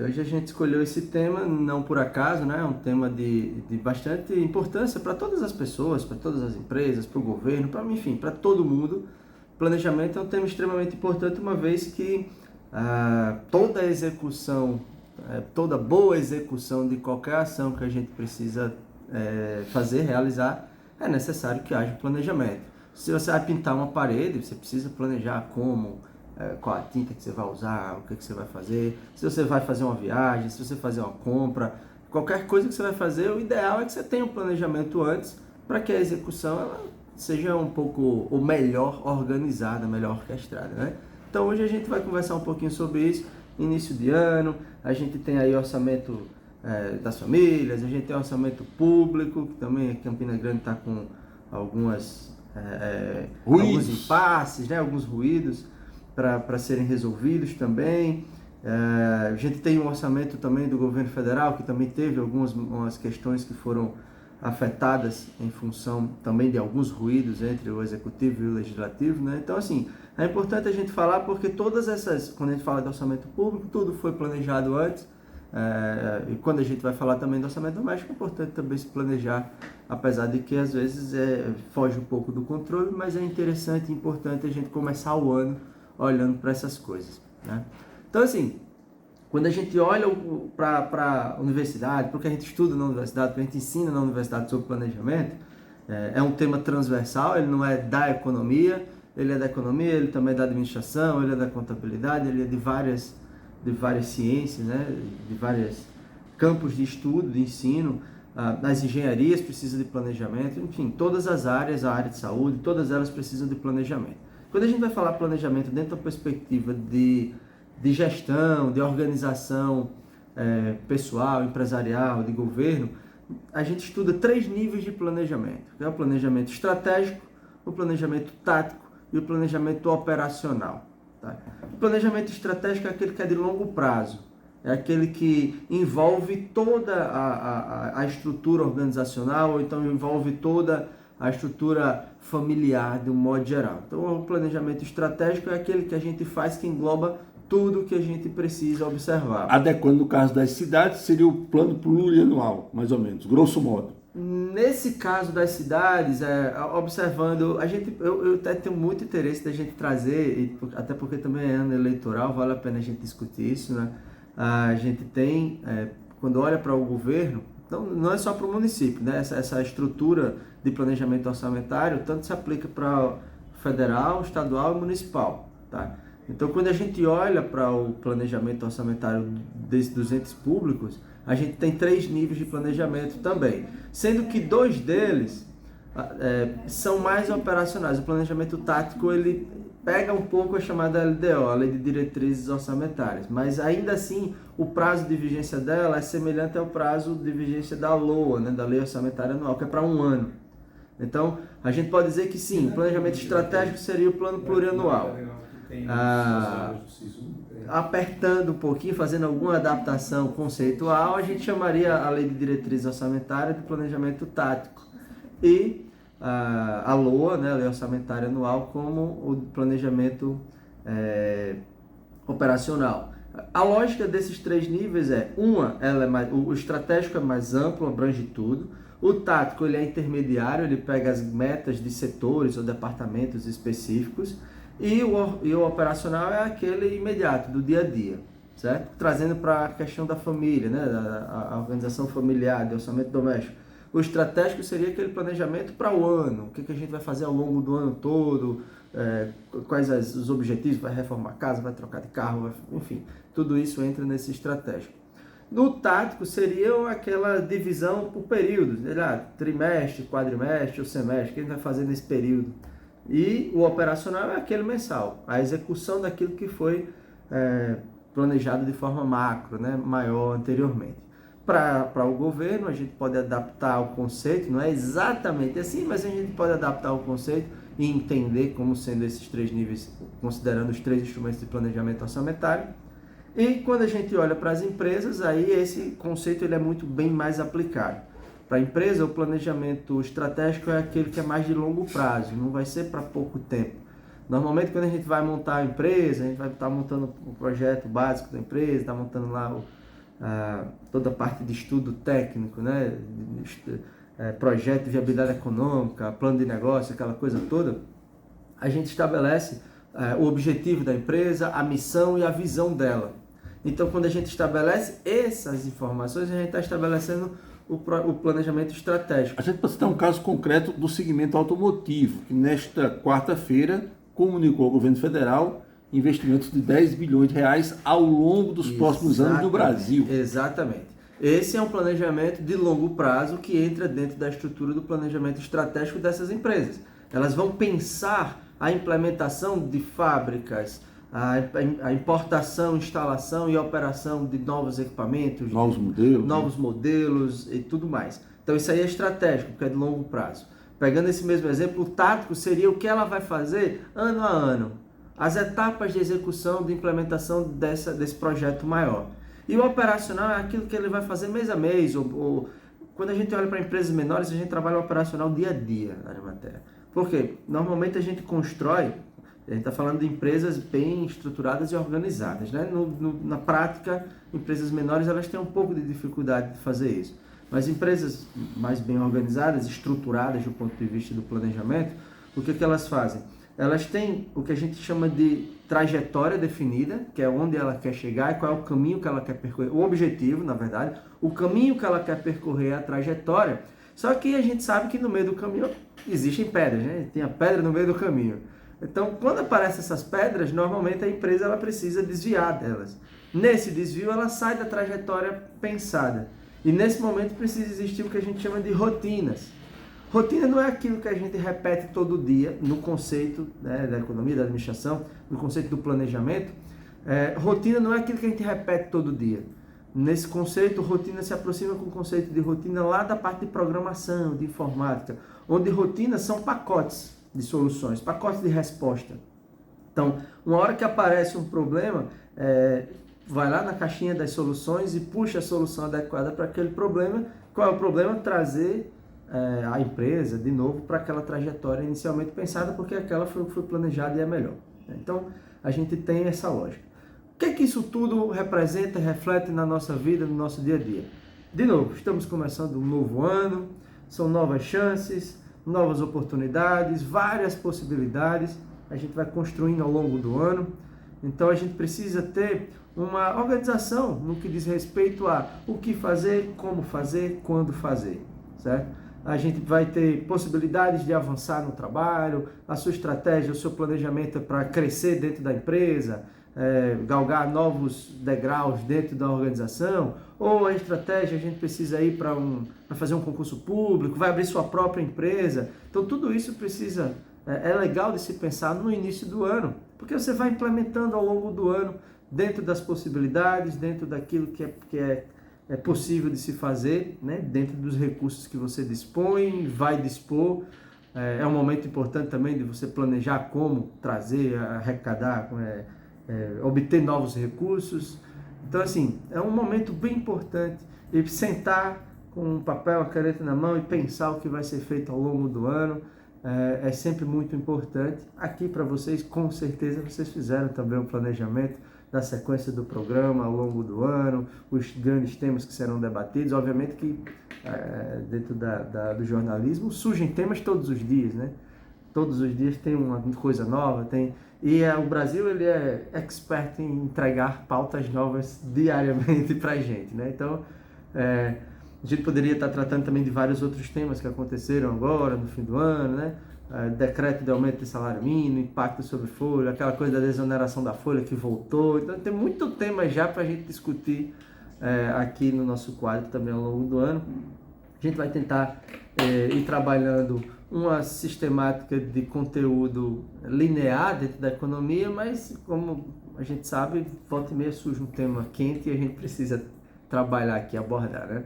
gente, hoje a gente escolheu esse tema não por acaso, né? É um tema de bastante importância para todas as pessoas, para todas as empresas, para o governo, enfim, para todo mundo. Planejamento é um tema extremamente importante, uma vez que toda execução, toda boa execução de qualquer ação que a gente precisa fazer, realizar, é necessário que haja planejamento. Se você vai pintar uma parede, você precisa planejar como, qual a tinta que você vai usar, o que você vai fazer, se você vai fazer uma viagem, se você fazer uma compra, qualquer coisa que você vai fazer, o ideal é que você tenha um planejamento antes, para que a execução ela seja um pouco ou melhor organizada, melhor orquestrada, né? Então hoje a gente vai conversar um pouquinho sobre isso. Início de ano, a gente tem aí orçamento das famílias, a gente tem orçamento público, que também aqui em Campina Grande está com alguns impasses, né? Alguns ruídos para serem resolvidos também. A gente tem um orçamento também do governo federal, que também teve algumas questões que foram afetadas em função também de alguns ruídos entre o executivo e o legislativo, né? Então, assim, é importante a gente falar porque todas essas, quando a gente fala de orçamento público, tudo foi planejado antes, e quando a gente vai falar também do orçamento doméstico, é importante também se planejar, apesar de que às vezes foge um pouco do controle, mas é interessante e importante a gente começar o ano olhando para essas coisas, né? Então, assim, quando a gente olha para a universidade, para o que a gente estuda na universidade, para o que a gente ensina na universidade sobre planejamento, é um tema transversal, ele não é da economia, ele é da economia, ele também é da administração, ele é da contabilidade, ele é de várias ciências, né? De vários campos de estudo, de ensino. As engenharias precisam de planejamento, enfim, todas as áreas, a área de saúde, todas elas precisam de planejamento. Quando a gente vai falar planejamento dentro da perspectiva de gestão, de organização pessoal, empresarial, de governo, a gente estuda 3 níveis de planejamento, que é o planejamento estratégico, o planejamento tático e o planejamento operacional. Tá? O planejamento estratégico é aquele que é de longo prazo, é aquele que envolve toda a estrutura organizacional, ou então envolve toda a estrutura familiar de um modo geral. Então, o planejamento estratégico é aquele que a gente faz que engloba tudo que a gente precisa observar. Adequando no caso das cidades, seria o plano plurianual, mais ou menos, grosso modo. Nesse caso das cidades, observando, eu até tenho muito interesse da gente trazer, até porque também é ano eleitoral, vale a pena a gente discutir isso, né? A gente tem, quando olha para o governo, então, não é só para o município, né? Essa estrutura de planejamento orçamentário tanto se aplica para federal, estadual e municipal, tá? Então, quando a gente olha para o planejamento orçamentário dos entes públicos, a gente tem 3 níveis de planejamento também, sendo que 2 deles são mais operacionais. O planejamento tático, ele pega um pouco a chamada LDO, a Lei de Diretrizes Orçamentárias, mas ainda assim o prazo de vigência dela é semelhante ao prazo de vigência da LOA, né, da Lei Orçamentária Anual, que é para 1 ano. Então, a gente pode dizer que sim, o planejamento estratégico seria o plano plurianual. Apertando um pouquinho, fazendo alguma adaptação conceitual, a gente chamaria a Lei de Diretrizes Orçamentárias de planejamento tático e a LOA, né, a Lei Orçamentária Anual, como o planejamento operacional. A lógica desses 3 níveis o estratégico é mais amplo, abrange tudo. O tático, ele é intermediário, ele pega as metas de setores ou departamentos específicos. E o operacional é aquele imediato, do dia a dia, certo? Trazendo para a questão da família, né? A organização familiar, de orçamento doméstico. O estratégico seria aquele planejamento para o ano, o que a gente vai fazer ao longo do ano todo, quais os objetivos, vai reformar a casa, vai trocar de carro, enfim, tudo isso entra nesse estratégico. No tático seria aquela divisão por períodos, trimestre, quadrimestre ou semestre, o que a gente vai fazer nesse período. E o operacional é aquele mensal, a execução daquilo que foi planejado de forma macro, né, maior anteriormente. Para o governo, a gente pode adaptar o conceito, não é exatamente assim, mas a gente pode adaptar o conceito e entender como sendo esses 3 níveis, considerando os 3 instrumentos de planejamento orçamentário. E quando a gente olha para as empresas, aí esse conceito ele é muito bem mais aplicado. Para a empresa, o planejamento estratégico é aquele que é mais de longo prazo, não vai ser para pouco tempo. Normalmente, quando a gente vai montar a empresa, a gente vai estar montando o projeto básico da empresa, está montando lá toda a parte de estudo técnico, né? Projeto de viabilidade econômica, plano de negócio, aquela coisa toda, a gente estabelece o objetivo da empresa, a missão e a visão dela. Então, quando a gente estabelece essas informações, a gente está estabelecendo o planejamento estratégico. A gente pode citar um caso concreto do segmento automotivo, que nesta quarta-feira comunicou ao governo federal investimentos de 10 bilhões de reais ao longo dos próximos anos no Brasil. Exatamente. Esse é um planejamento de longo prazo que entra dentro da estrutura do planejamento estratégico dessas empresas. Elas vão pensar a implementação de fábricas, a importação, instalação e operação de novos equipamentos, novos modelos e tudo mais. Então isso aí é estratégico, porque é de longo prazo. Pegando esse mesmo exemplo, o tático seria o que ela vai fazer ano a ano, as etapas de execução, de implementação desse projeto maior. E o operacional é aquilo que ele vai fazer mês a mês, ou quando a gente olha para empresas menores, a gente trabalha o operacional dia a dia na Arimatea. Por quê? Normalmente a gente constrói, a gente está falando de empresas bem estruturadas e organizadas, né? Na prática, empresas menores elas têm um pouco de dificuldade de fazer isso. Mas empresas mais bem organizadas, estruturadas do ponto de vista do planejamento, o que elas fazem? Elas têm o que a gente chama de trajetória definida, que é onde ela quer chegar e qual é o caminho que ela quer percorrer, o objetivo, na verdade, o caminho que ela quer percorrer é a trajetória. Só que a gente sabe que no meio do caminho existem pedras, né? Tem a pedra no meio do caminho. Então, quando aparecem essas pedras, normalmente a empresa ela precisa desviar delas. Nesse desvio, ela sai da trajetória pensada. E nesse momento precisa existir o que a gente chama de rotinas. Rotina não é aquilo que a gente repete todo dia no conceito, né, da economia, da administração, no conceito do planejamento. Rotina não é aquilo que a gente repete todo dia. Nesse conceito, rotina se aproxima com o conceito de rotina lá da parte de programação, de informática, onde rotinas são pacotes de soluções, pacotes de resposta. Então, uma hora que aparece um problema, vai lá na caixinha das soluções e puxa a solução adequada para aquele problema. Qual é o problema? Trazer a empresa de novo para aquela trajetória inicialmente pensada, porque aquela foi planejada e é melhor. Então, a gente tem essa lógica. O que é que isso tudo representa, reflete na nossa vida, no nosso dia a dia? De novo, estamos começando um novo ano, são novas chances, novas oportunidades, várias possibilidades, a gente vai construindo ao longo do ano. Então a gente precisa ter uma organização no que diz respeito a o que fazer, como fazer, quando fazer, certo? A gente vai ter possibilidades de avançar no trabalho, a sua estratégia, o seu planejamento para crescer dentro da empresa, galgar novos degraus dentro da organização, ou a estratégia a gente precisa ir para fazer um concurso público, vai abrir sua própria empresa. Então tudo isso precisa, é legal de se pensar no início do ano, porque você vai implementando ao longo do ano, dentro das possibilidades, dentro daquilo que é possível de se fazer, né? Dentro dos recursos que você dispõe, vai dispor. É um momento importante também de você planejar como trazer, arrecadar, obter novos recursos. Então, assim, é um momento bem importante de sentar com um papel, a caneta na mão e pensar o que vai ser feito ao longo do ano. É sempre muito importante. Aqui para vocês, com certeza, vocês fizeram também um planejamento da sequência do programa ao longo do ano, os grandes temas que serão debatidos. Obviamente que dentro do jornalismo surgem temas todos os dias, né? Todos os dias tem uma coisa nova, o Brasil ele é expert em entregar pautas novas diariamente para a gente, né? Então, a gente poderia estar tratando também de vários outros temas que aconteceram agora, no fim do ano, né? Decreto de aumento de salário mínimo, impacto sobre folha, aquela coisa da desoneração da folha que voltou. Então tem muito tema já para a gente discutir aqui no nosso quadro também ao longo do ano. A gente vai tentar ir trabalhando uma sistemática de conteúdo linear dentro da economia, mas como a gente sabe, volta e meia surge um tema quente e a gente precisa trabalhar aqui, abordar, né?